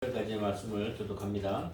까지의 말씀을 교독합니다.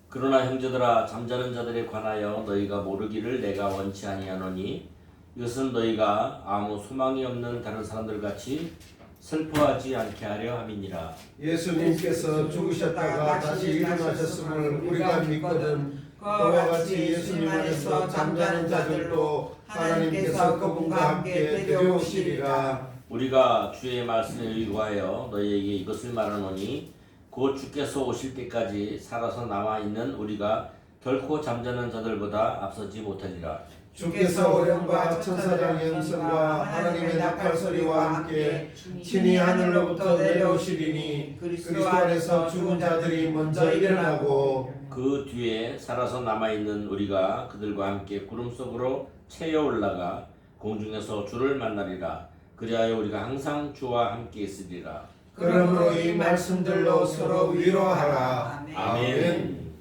그러나 형제들아, 잠자는 자들에 관하여 너희가 모르기를 내가 원치 아니하노니 이것은 너희가 아무 소망이 없는 다른 사람들 같이 슬퍼하지 않게 하려 함이니라. 예수님께서 죽으셨다가 다시 일어나셨음을 우리가 믿거든. 그와 같이 예수님 안에서 잠자는 자들도 하나님께서 그분과 함께 데려오시리라. 우리가 주의 말씀에 의거하여 너희에게 이것을 말하노니 곧 주께서 오실 때까지 살아서 남아있는 우리가 결코 잠자는 자들보다 앞서지 못하리라. 주께서 오련과 천사장의 음성과 하나님의 나팔 소리와 함께 친히 하늘로부터 내려오시리니 그리스도 안에서 죽은 자들이 먼저 일어나고 그 뒤에 살아서 남아있는 우리가 그들과 함께 구름 속으로 채여 올라가 공중에서 주를 만나리라. 그리하여 우리가 항상 주와 함께 있으리라. 그러므로 이 말씀들로 서로 위로하라. 아멘.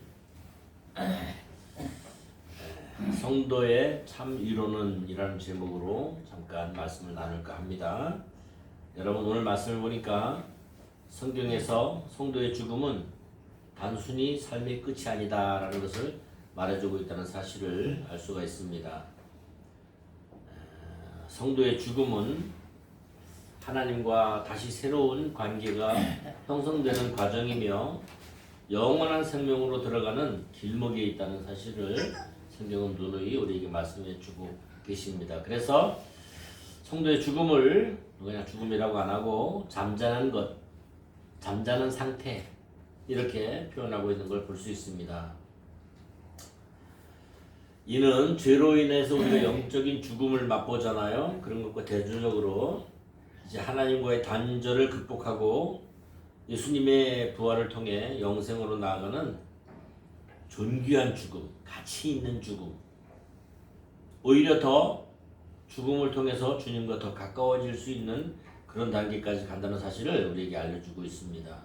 성도의 참 위로는 이라는 제목으로 잠깐 말씀을 나눌까 합니다. 여러분, 오늘 말씀을 보니까 성경에서 성도의 죽음은 단순히 삶의 끝이 아니다 라는 것을 말해주고 있다는 사실을 알 수가 있습니다. 성도의 죽음은 하나님과 다시 새로운 관계가 형성되는 과정이며 영원한 생명으로 들어가는 길목에 있다는 사실을 성경은 누누이 우리에게 말씀해 주고 계십니다. 그래서 성도의 죽음을 그냥 죽음이라고 안 하고 잠자는 것, 잠자는 상태 이렇게 표현하고 있는 걸 볼 수 있습니다. 이는 죄로 인해서 우리가 영적인 죽음을 맛보잖아요. 그런 것과 대조적으로 이제 하나님과의 단절을 극복하고 예수님의 부활을 통해 영생으로 나아가는 존귀한 죽음, 가치 있는 죽음, 오히려 더 죽음을 통해서 주님과 더 가까워질 수 있는 그런 단계까지 간다는 사실을 우리에게 알려주고 있습니다.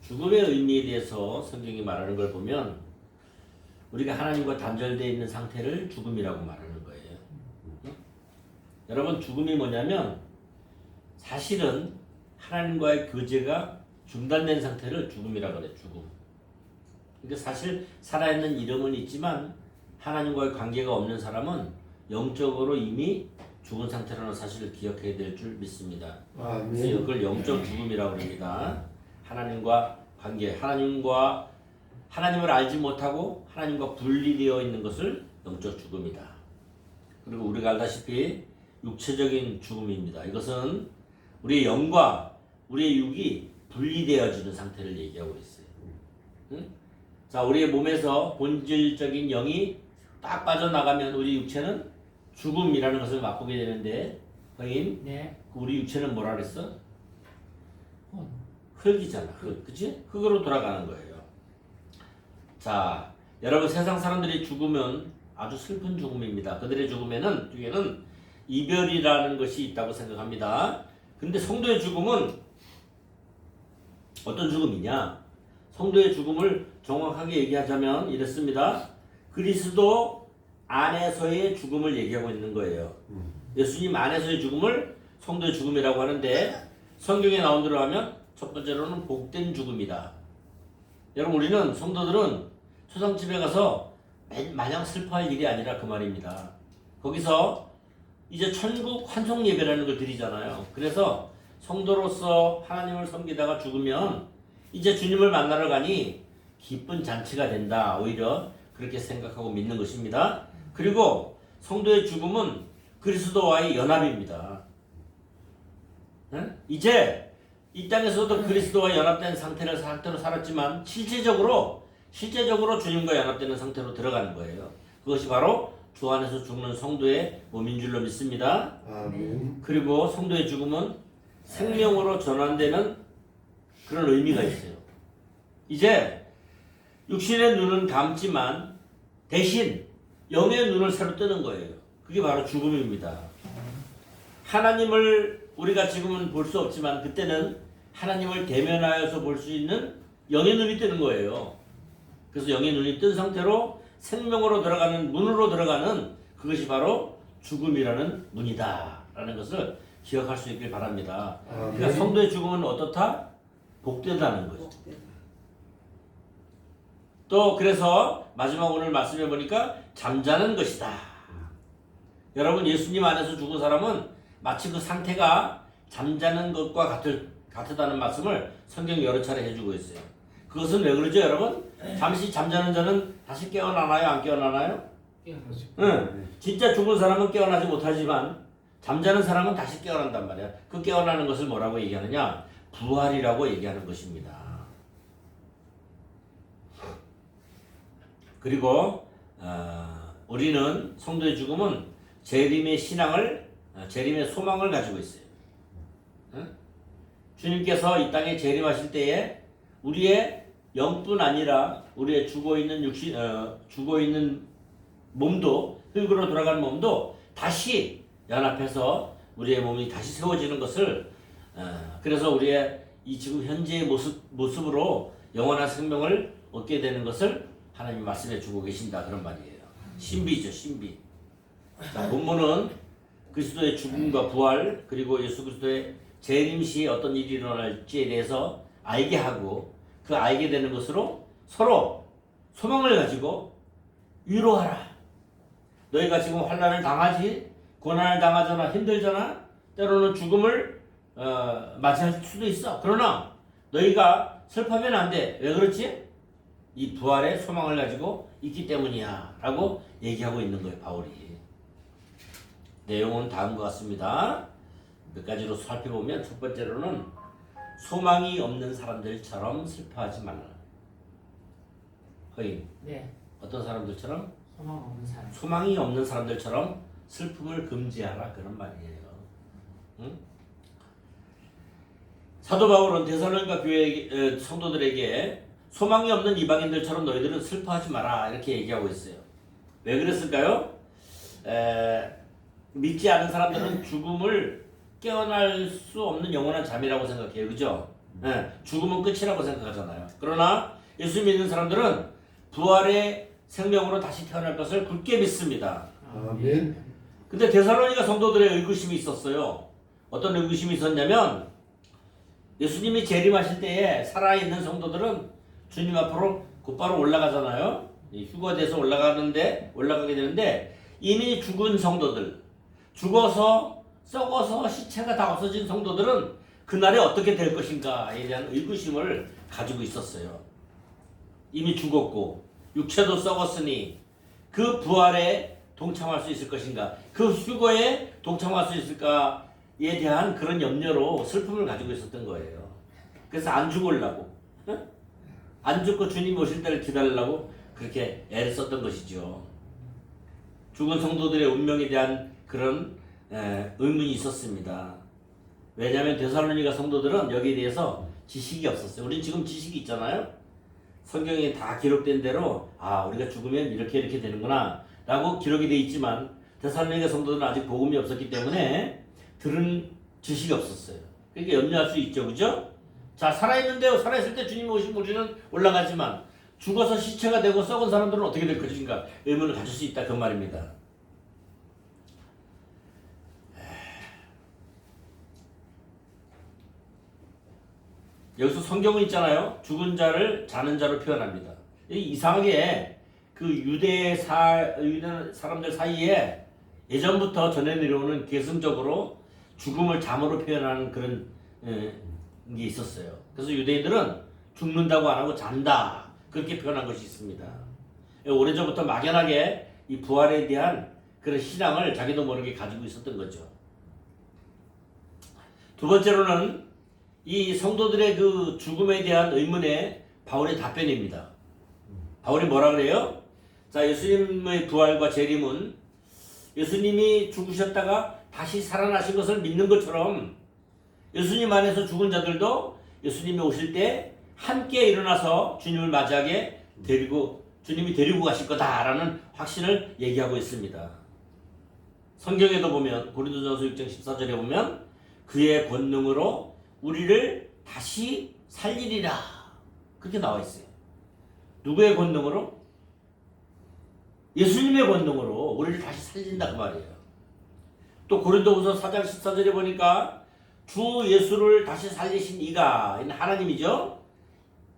죽음의 의미에 대해서 성경이 말하는 걸 보면 우리가 하나님과 단절되어 있는 상태를 죽음이라고 말하는 거예요. 여러분, 죽음이 뭐냐면 사실은 하나님과의 교제가 중단된 상태를 죽음이라고 그래요. 죽음. 그러니까 사실 살아있는 이름은 있지만 하나님과의 관계가 없는 사람은 영적으로 이미 죽은 상태라는 사실을 기억해야 될 줄 믿습니다. 그래서 그걸 영적 죽음이라고 합니다. 하나님과 관계, 하나님을 알지 못하고 하나님과 분리되어 있는 것을 영적 죽음이다. 그리고 우리가 알다시피 육체적인 죽음입니다. 이것은 우리의 영과 우리의 육이 분리되어지는 상태를 얘기하고 있어요. 응? 자, 우리의 몸에서 본질적인 영이 딱 빠져나가면 우리 육체는 죽음이라는 것을 맛보게 되는데, 형님, 네. 우리 육체는 뭐라 그랬어? 흙이잖아. 흙, 그치? 흙으로 돌아가는 거예요. 자, 여러분, 세상 사람들이 죽으면 아주 슬픈 죽음입니다. 그들의 죽음에는 뒤에는 이별이라는 것이 있다고 생각합니다. 근데 성도의 죽음은 어떤 죽음이냐? 성도의 죽음을 정확하게 얘기하자면 이렇습니다. 그리스도 안에서의 죽음을 얘기하고 있는 거예요. 예수님 안에서의 죽음을 성도의 죽음이라고 하는데, 성경에 나온 대로 하면 첫 번째로는 복된 죽음이다. 여러분, 우리는 성도들은 초상집에 가서 마냥 슬퍼할 일이 아니라 그 말입니다. 거기서 이제 천국 환송 예배라는 걸 드리잖아요. 그래서 성도로서 하나님을 섬기다가 죽으면 이제 주님을 만나러 가니 기쁜 잔치가 된다. 오히려 그렇게 생각하고 믿는 것입니다. 그리고 성도의 죽음은 그리스도와의 연합입니다. 이제 이 땅에서도 그리스도와 연합된 상태로 살았지만 실제적으로 주님과 연합되는 상태로 들어가는 거예요. 그것이 바로 주 안에서 죽는 성도의 몸인 줄로 믿습니다. 아멘. 그리고 성도의 죽음은 생명으로 전환되는 그런 의미가 있어요. 이제 육신의 눈은 감지만 대신 영의 눈을 새로 뜨는 거예요. 그게 바로 죽음입니다. 하나님을 우리가 지금은 볼 수 없지만 그때는 하나님을 대면하여서 볼 수 있는 영의 눈이 뜨는 거예요. 그래서 영의 눈이 뜬 상태로 생명으로 들어가는 문으로 들어가는 그것이 바로 죽음이라는 문이다 라는 것을 기억할 수 있길 바랍니다. 아멘. 그러니까 성도의 죽음은 어떻다? 복되다는 거죠. 또 그래서 마지막 오늘 말씀해 보니까 잠자는 것이다. 여러분 예수님 안에서 죽은 사람은 마치 그 상태가 잠자는 것과 같다는 말씀을 성경 여러 차례 해주고 있어요. 그것은 왜 그러죠, 여러분? 잠시 잠자는 자는 다시 깨어나나요, 안 깨어나나요? 응. 진짜 죽은 사람은 깨어나지 못하지만 잠자는 사람은 다시 깨어난단 말이야. 그 깨어나는 것을 뭐라고 얘기하느냐? 부활이라고 얘기하는 것입니다. 그리고 우리는 성도의 죽음은 재림의 신앙을, 재림의 소망을 가지고 있어요. 응? 주님께서 이 땅에 재림하실 때에 우리의 영뿐 아니라 우리의 죽어 있는 몸도, 흙으로 돌아가는 몸도 다시 연합해서 우리의 몸이 다시 세워지는 것을, 그래서 우리의 이 지금 현재의 모습으로 영원한 생명을 얻게 되는 것을 하나님이 말씀해 주고 계신다, 그런 말이에요. 신비죠, 신비. 자, 본문은 그리스도의 죽음과 부활, 그리고 예수 그리스도의 재림 시에 어떤 일이 일어날지에 대해서 알게 하고, 그 알게 되는 것으로 서로 소망을 가지고 위로하라. 너희가 지금 환난을 당하지, 고난을 당하잖아, 힘들잖아, 때로는 죽음을 맞이할 수도 있어. 그러나 너희가 슬퍼하면 안 돼. 왜 그렇지? 이 부활의 소망을 가지고 있기 때문이야 라고 얘기하고 있는 거예요, 바울이. 내용은 다음과 같습니다. 몇 가지로 살펴보면, 첫 번째로는 소망이 없는 사람들처럼 슬퍼하지 말라. 허인. 네. 어떤 사람들처럼? 소망 없는 사람. 소망이 없는 사람들처럼 슬픔을 금지하라, 그런 말이에요. 응? 사도 바울은 데살로니가 교회 성도들에게 소망이 없는 이방인들처럼 너희들은 슬퍼하지 마라, 이렇게 얘기하고 있어요. 왜 그랬을까요? 믿지 않은 사람들은 죽음을 깨어날 수 없는 영원한 잠이라고 생각해요. 그죠? 죽음은 끝이라고 생각하잖아요. 그러나 예수 믿는 사람들은 부활의 생명으로 다시 태어날 것을 굳게 믿습니다. 아멘. 근데 데살로니가 성도들의 의구심이 있었어요. 어떤 의구심이 있었냐면, 예수님이 재림하실 때에 살아있는 성도들은 주님 앞으로 곧바로 올라가잖아요. 휴거돼서 올라가게 되는데, 이미 죽은 성도들, 죽어서 썩어서 시체가 다 없어진 성도들은 그날에 어떻게 될 것인가에 대한 의구심을 가지고 있었어요. 이미 죽었고 육체도 썩었으니 그 부활에 동참할 수 있을 것인가, 그 휴거에 동참할 수 있을까에 대한 그런 염려로 슬픔을 가지고 있었던 거예요. 그래서 안 죽으려고, 안 죽고 주님 오실 때를 기다리려고 그렇게 애를 썼던 것이죠. 죽은 성도들의 운명에 대한 그런 의문이 있었습니다. 왜냐하면 데살로니가 성도들은 여기에 대해서 지식이 없었어요. 우리는 지금 지식이 있잖아요. 성경에 다 기록된 대로 우리가 죽으면 이렇게 되는구나 라고 기록이 되어 있지만, 데살로니가 성도들은 아직 복음이 없었기 때문에 들은 지식이 없었어요. 그러니까 염려할 수 있죠, 그죠? 자, 살아있을 때 주님이 오시면 우리는 올라가지만 죽어서 시체가 되고 썩은 사람들은 어떻게 될 것인가 의문을 가질 수 있다, 그 말입니다. 여기서 성경은 있잖아요. 죽은 자를 자는 자로 표현합니다. 이상하게 그 유대 사람들 사이에 예전부터 전해 내려오는 계승적으로 죽음을 잠으로 표현하는 그런 게 있었어요. 그래서 유대인들은 죽는다고 안 하고 잔다, 그렇게 표현한 것이 있습니다. 오래전부터 막연하게 이 부활에 대한 그런 신앙을 자기도 모르게 가지고 있었던 거죠. 두 번째로는 이 성도들의 그 죽음에 대한 의문에 바울의 답변입니다. 바울이 뭐라 그래요? 자, 예수님의 부활과 재림은 예수님이 죽으셨다가 다시 살아나신 것을 믿는 것처럼 예수님 안에서 죽은 자들도 예수님이 오실 때 함께 일어나서 주님을 맞이하게 주님이 데리고 가실 거다라는 확신을 얘기하고 있습니다. 성경에도 보면 고린도전서 6장 14절에 보면 그의 권능으로 우리를 다시 살리리라, 그렇게 나와 있어요. 누구의 권능으로? 예수님의 권능으로 우리를 다시 살린다, 그 말이에요. 또 고린도후서 4장 14절에 보니까 주 예수를 다시 살리신 이가 하나님이죠.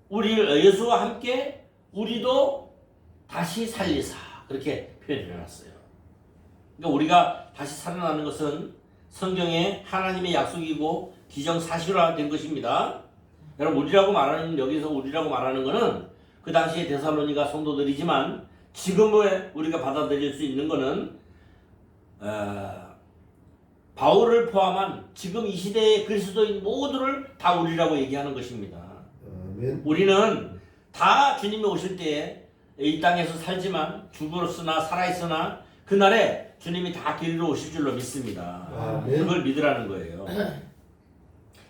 우리 예수와 함께 우리도 다시 살리사 그렇게 표현해 놨어요. 그러니까 우리가 다시 살아나는 것은 성경에 하나님의 약속이고 기정사실화된 것입니다. 여러분 우리라고 말하는 여기서 우리라고 말하는 것은 그 당시에 데살로니가 성도들이지만 지금의 우리가 받아들일 수 있는 것은 바울을 포함한 지금 이 시대의 그리스도인 모두를 다 우리라고 얘기하는 것입니다. 아멘. 우리는 다 주님이 오실 때에 이 땅에서 살지만 죽었으나 살아있으나 그날에 주님이 다 데리러 오실 줄로 믿습니다. 아멘. 그걸 믿으라는 거예요.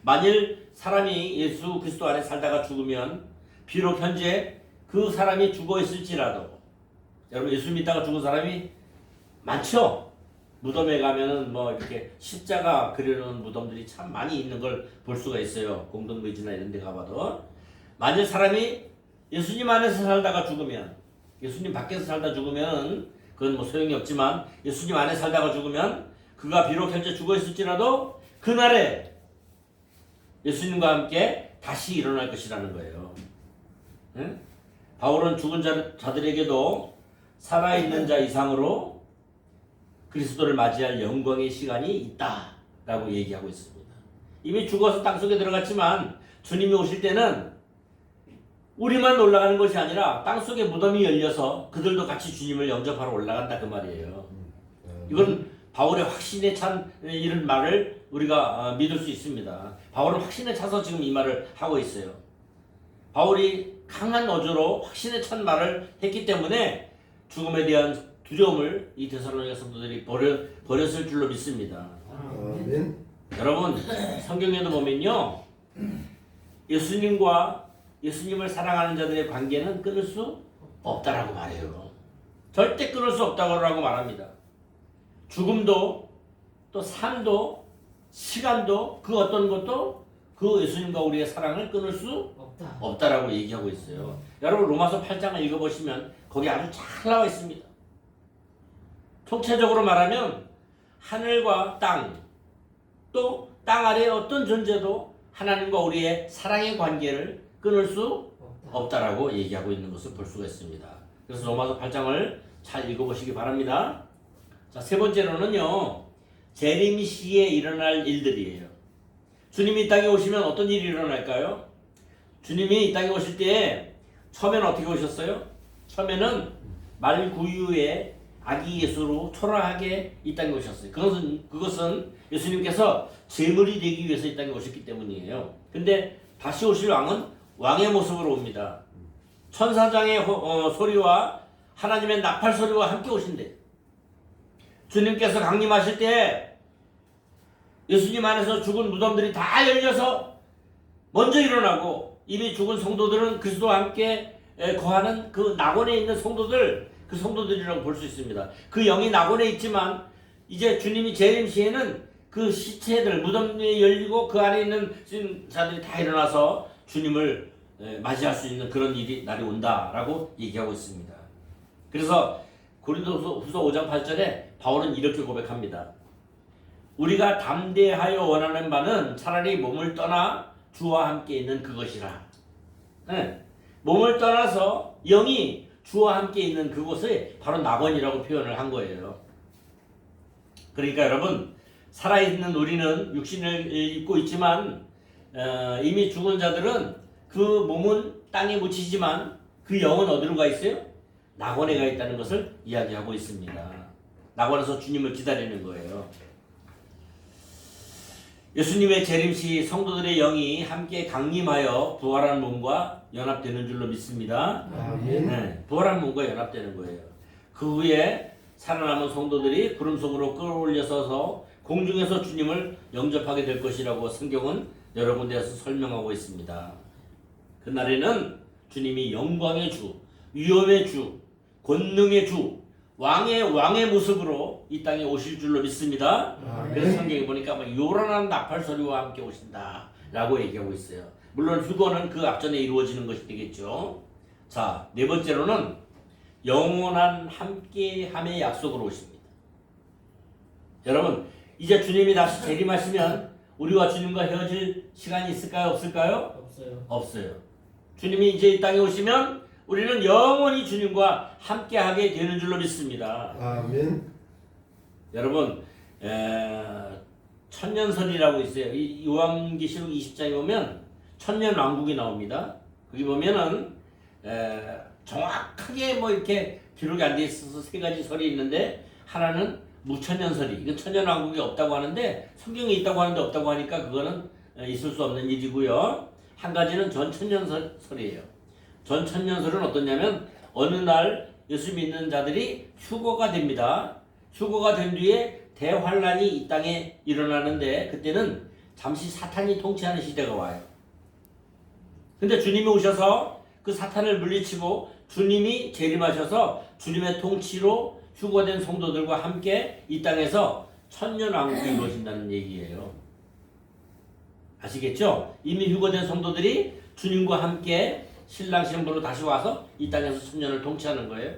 만일 사람이 예수 그리스도 안에 살다가 죽으면 비록 현재 그 사람이 죽어 있을지라도 여러분 예수 믿다가 죽은 사람이 많죠. 무덤에 가면은 뭐 이렇게 십자가 그려놓은 무덤들이 참 많이 있는 걸 볼 수가 있어요. 공동묘지나 이런 데 가봐도. 만일 사람이 예수님 안에서 살다가 죽으면 예수님 밖에서 살다 죽으면 그건 뭐 소용이 없지만 예수님 안에 살다가 죽으면 그가 비록 현재 죽어 있을지라도 그날에 예수님과 함께 다시 일어날 것이라는 거예요. 응? 바울은 죽은 자들에게도 살아있는 자 이상으로 그리스도를 맞이할 영광의 시간이 있다라고 얘기하고 있습니다. 이미 죽어서 땅속에 들어갔지만 주님이 오실 때는 우리만 올라가는 것이 아니라 땅속에 무덤이 열려서 그들도 같이 주님을 영접하러 올라간다 그 말이에요. 이건 바울의 확신에 찬 이런 말을 우리가 믿을 수 있습니다. 바울은 확신에 차서 지금 이 말을 하고 있어요. 바울이 강한 어조로 확신에 찬 말을 했기 때문에 죽음에 대한 두려움을 이 데살로니가 성도들이 버렸을 줄로 믿습니다. 아멘. 여러분 성경에도 보면요 예수님과 예수님을 사랑하는 자들의 관계는 끊을 수 없다라고 말해요. 절대 끊을 수 없다고 말합니다. 죽음도 또 삶도 시간도 그 어떤 것도 그 예수님과 우리의 사랑을 끊을 수 없다라고 얘기하고 있어요. 여러분 로마서 8장을 읽어보시면 거기 아주 잘 나와 있습니다. 총체적으로 말하면 하늘과 땅, 또 땅 아래의 어떤 존재도 하나님과 우리의 사랑의 관계를 끊을 수 없다라고 얘기하고 있는 것을 볼 수가 있습니다. 그래서 로마서 8장을 잘 읽어보시기 바랍니다. 자, 세 번째로는요, 재림 시에 일어날 일들이에요. 주님이 이 땅에 오시면 어떤 일이 일어날까요? 주님이 이 땅에 오실 때 처음에는 어떻게 오셨어요? 처음에는 말구유의 아기 예수로 초라하게 이 땅에 오셨어요. 그것은 예수님께서 제물이 되기 위해서 이 땅에 오셨기 때문이에요. 근데 다시 오실 왕은 왕의 모습으로 옵니다. 천사장의 소리와 하나님의 나팔 소리와 함께 오신대. 주님께서 강림하실 때 예수님 안에서 죽은 무덤들이 다 열려서 먼저 일어나고 이미 죽은 성도들은 그리스도와 함께 거하는 그 낙원에 있는 성도들, 그 성도들이라고 볼 수 있습니다. 그 영이 낙원에 있지만 이제 주님이 재림 시에는 그 시체들 무덤에 열리고 그 안에 있는 자들이 다 일어나서 주님을 맞이할 수 있는 그런 날이 온다라고 얘기하고 있습니다. 그래서 고린도후서 5장 8절에 바울은 이렇게 고백합니다. 우리가 담대하여 원하는 바는 차라리 몸을 떠나 주와 함께 있는 그것이라. 몸을 떠나서 영이 주와 함께 있는 그곳에 바로 낙원이라고 표현을 한 거예요. 그러니까 여러분 살아있는 우리는 육신을 입고 있지만 이미 죽은 자들은 그 몸은 땅에 묻히지만 그 영은 어디로 가 있어요? 낙원에 가 있다는 것을 이야기하고 있습니다. 낙원에서 주님을 기다리는 거예요. 예수님의 재림시 성도들의 영이 함께 강림하여 부활한 몸과 연합되는 줄로 믿습니다. 네, 부활한 몸과 연합되는 거예요. 그 후에 살아남은 성도들이 구름 속으로 끌어올려서서 공중에서 주님을 영접하게 될 것이라고 성경은 여러 군데에서 설명하고 있습니다. 그날에는 주님이 영광의 주, 위엄의 주, 권능의 주, 왕의 모습으로 이 땅에 오실 줄로 믿습니다. 그래서 성경에 보니까 요란한 나팔 소리와 함께 오신다라고 얘기하고 있어요. 물론 휴거는 그 앞전에 이루어지는 것이 되겠죠. 자, 네 번째로는 영원한 함께함의 약속으로 오십니다. 여러분, 이제 주님이 다시 재림하시면 우리와 주님과 헤어질 시간이 있을까요? 없을까요? 없어요. 없어요. 주님이 이제 이 땅에 오시면 우리는 영원히 주님과 함께하게 되는 줄로 믿습니다. 아멘. 여러분, 천년설이라고 있어요. 이 요한계시록 20장에 보면 천년왕국이 나옵니다. 거기 보면은 정확하게 뭐 이렇게 기록이 안 돼 있어서 세 가지 설이 있는데, 하나는 무천년설이, 이건 천년왕국이 없다고 하는데 성경에 있다고 하는데 없다고 하니까 그거는 있을 수 없는 일이고요. 한 가지는 전천년설이에요. 전천년설은 어떠냐면 어느 날 예수 믿는 자들이 휴거가 됩니다. 휴거가 된 뒤에 대환란이 이 땅에 일어나는데, 그때는 잠시 사탄이 통치하는 시대가 와요. 근데 주님이 오셔서 그 사탄을 물리치고 주님이 재림하셔서 주님의 통치로 휴거된 성도들과 함께 이 땅에서 천년왕국이 이루어진다는 얘기예요. 아시겠죠? 이미 휴거된 성도들이 주님과 함께 신랑 신부로 다시 와서 이 땅에서 천년을 통치하는 거예요.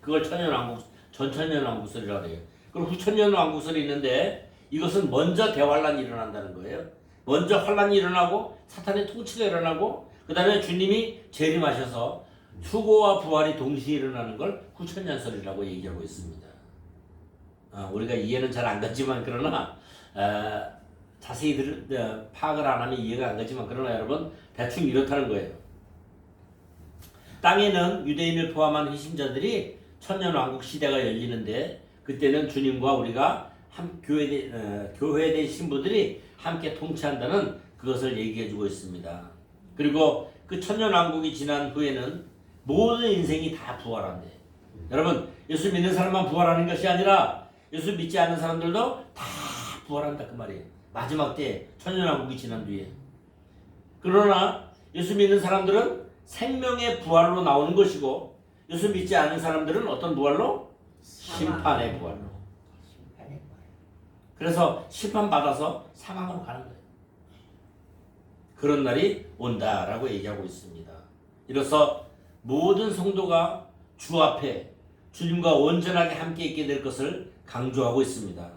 그걸 천년왕국, 전천년왕국설이라고 해요. 그리고 후천년왕국설이 있는데, 이것은 먼저 대환란이 일어난다는 거예요. 먼저 환란이 일어나고 사탄의 통치가 일어나고 그 다음에 주님이 재림하셔서 휴거와 부활이 동시에 일어나는 걸 후천년설이라고 얘기하고 있습니다. 우리가 이해는 잘 안 가지만, 그러나 자세히 파악을 안 하면 이해가 안 가지만, 그러나 여러분 대충 이렇다는 거예요. 땅에는 유대인을 포함한 회심자들이 천년왕국 시대가 열리는데, 그때는 주님과 우리가 교회된 신부들이 함께 통치한다는 그것을 얘기해주고 있습니다. 그리고 그 천년왕국이 지난 후에는 모든 인생이 다 부활한대. 여러분, 예수 믿는 사람만 부활하는 것이 아니라 예수 믿지 않는 사람들도 다 부활한다 그 말이에요. 마지막 때 천년왕국이 지난 뒤에. 그러나 예수 믿는 사람들은 생명의 부활로 나오는 것이고, 예수 믿지 않는 사람들은 어떤 부활로? 심판의 부활로. 그래서 심판받아서 사망으로 가는 거예요. 그런 날이 온다라고 얘기하고 있습니다. 이로써 모든 성도가 주 앞에 주님과 온전하게 함께 있게 될 것을 강조하고 있습니다.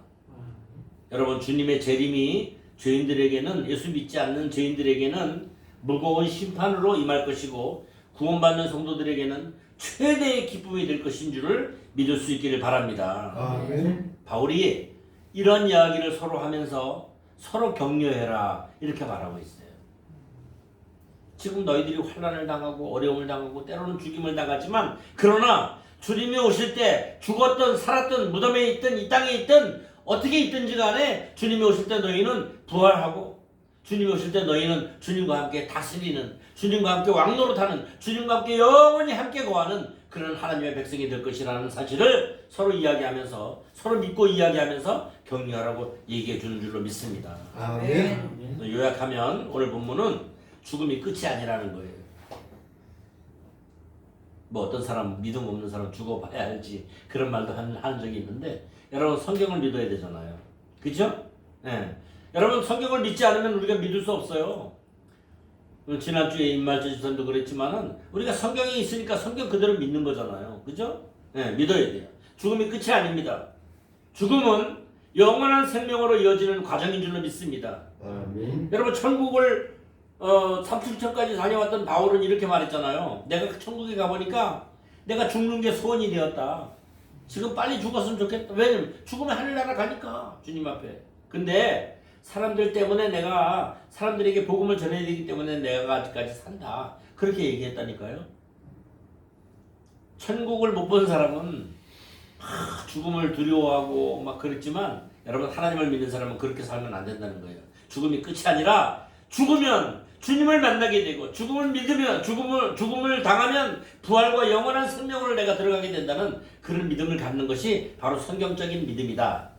여러분, 주님의 재림이 죄인들에게는, 예수 믿지 않는 죄인들에게는 무거운 심판으로 임할 것이고, 구원받는 성도들에게는 최대의 기쁨이 될 것인 줄을 믿을 수 있기를 바랍니다. 아멘. 바울이 이런 이야기를 서로 하면서 서로 격려해라 이렇게 말하고 있어요. 지금 너희들이 환난을 당하고 어려움을 당하고 때로는 죽임을 당하지만, 그러나 주님이 오실 때 죽었든 살았든 무덤에 있든 이 땅에 있든 어떻게 있든지 간에 주님이 오실 때 너희는 부활하고, 주님이 오실 때 너희는 주님과 함께 다스리는, 주님과 함께 왕노릇하는, 주님과 함께 영원히 함께 거하는 그런 하나님의 백성이 될 것이라는 사실을 서로 이야기하면서, 서로 믿고 이야기하면서 격려하라고 얘기해 주는 줄로 믿습니다. 아멘. 요약하면 오늘 본문은 죽음이 끝이 아니라는 거예요. 뭐 어떤 사람, 믿음 없는 사람 죽어봐야 알지, 그런 말도 하는 적이 있는데, 여러분 성경을 믿어야 되잖아요. 그죠? 네. 여러분 성경을 믿지 않으면 우리가 믿을 수 없어요. 지난주에 임말주 집사님도 그랬지만은 우리가 성경이 있으니까 성경 그대로 믿는 거잖아요. 그죠? 네, 믿어야 돼요. 죽음이 끝이 아닙니다. 죽음은 영원한 생명으로 이어지는 과정인 줄로 믿습니다. 아멘. 여러분 천국을 37천까지 다녀왔던 바울은 이렇게 말했잖아요. 내가 그 천국에 가보니까 내가 죽는 게 소원이 되었다. 지금 빨리 죽었으면 좋겠다. 왜냐면 죽으면 하늘나라 가니까 주님 앞에. 근데 사람들 때문에 내가 사람들에게 복음을 전해야 되기 때문에 내가 아직까지 산다. 그렇게 얘기했다니까요. 천국을 못 본 사람은 죽음을 두려워하고 막 그랬지만, 여러분 하나님을 믿는 사람은 그렇게 살면 안 된다는 거예요. 죽음이 끝이 아니라 죽으면 주님을 만나게 되고, 죽음을 믿으면 죽음을 당하면 부활과 영원한 생명으로 내가 들어가게 된다는 그런 믿음을 갖는 것이 바로 성경적인 믿음이다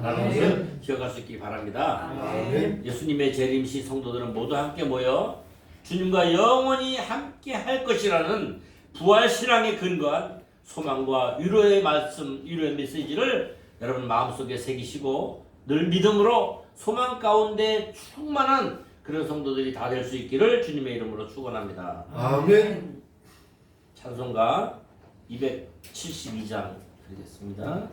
라는 것을 기억할 수 있기 바랍니다. 아멘. 예수님의 재림 시 성도들은 모두 함께 모여 주님과 영원히 함께 할 것이라는 부활 신앙에 근거한 소망과 위로의 말씀, 위로의 메시지를 여러분 마음속에 새기시고 늘 믿음으로 소망 가운데 충만한 그런 성도들이 다 될 수 있기를 주님의 이름으로 축원합니다. 아멘. 찬송가 272장 드리겠습니다.